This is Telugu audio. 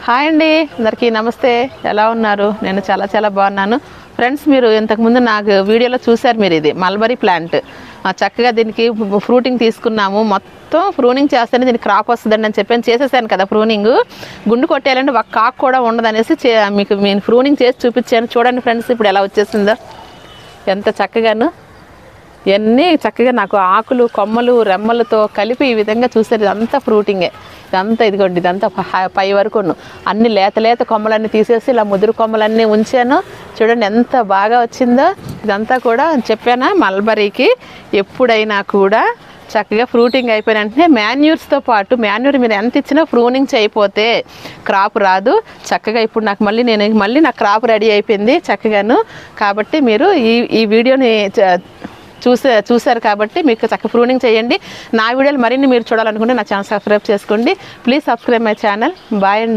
హాయ్ అండి, అందరికీ నమస్తే. ఎలా ఉన్నారు? నేను చాలా చాలా బాగున్నాను. ఫ్రెండ్స్, మీరు ఇంతకుముందు నాకు వీడియోలో చూశారు. మీరు ఇది మల్బరీ ప్లాంట్. చక్కగా దీనికి ఫ్రూటింగ్ తీసుకున్నాము. మొత్తం ప్రూనింగ్ చేస్తేనే దీనికి క్రాప్ వస్తుందండి అని చెప్పాను. చేసేసాను కదా ప్రూనింగ్. గుండు కొట్టేయాలంటే ఒక కాకు కూడా ఉండదనేసి మీకు నేను ప్రూనింగ్ చేసి చూపించాను. చూడండి ఫ్రెండ్స్, ఇప్పుడు ఎలా వచ్చేసిందో, ఎంత చక్కగాను. ఇవన్నీ చక్కగా నాకు ఆకులు, కొమ్మలు, రెమ్మలతో కలిపి ఈ విధంగా చూసారు. ఇదంతా ఫ్రూటింగే. ఇదంతా ఇదిగోండి, ఇదంతా పై వరకు అన్ని లేత కొమ్మలన్నీ తీసేసి ఇలా ముదురు కొమ్మలన్నీ ఉంచాను. చూడండి ఎంత బాగా వచ్చిందో. ఇదంతా కూడా చెప్పానా, మల్బరీకి ఎప్పుడైనా కూడా చక్కగా ఫ్రూటింగ్ అయిపోయిన వెంటనే మాన్యూర్స్తో పాటు, మాన్యూర్ మీరు ఎంత ఇచ్చినా ప్రూనింగ్ చేయకపోతే క్రాప్ రాదు. చక్కగా ఇప్పుడు నాకు మళ్ళీ నాకు క్రాప్ రెడీ అయిపోయింది చక్కగాను. కాబట్టి మీరు ఈ వీడియోని చూశారు కాబట్టి మీకు చక్కగా ప్రూనింగ్ చేయండి. నా వీడియోలు మరిన్ని మీరు చూడాలనుకుంటే నా ఛానల్ సబ్స్క్రైబ్ చేసుకోండి. Please subscribe my channel. Bye అండి.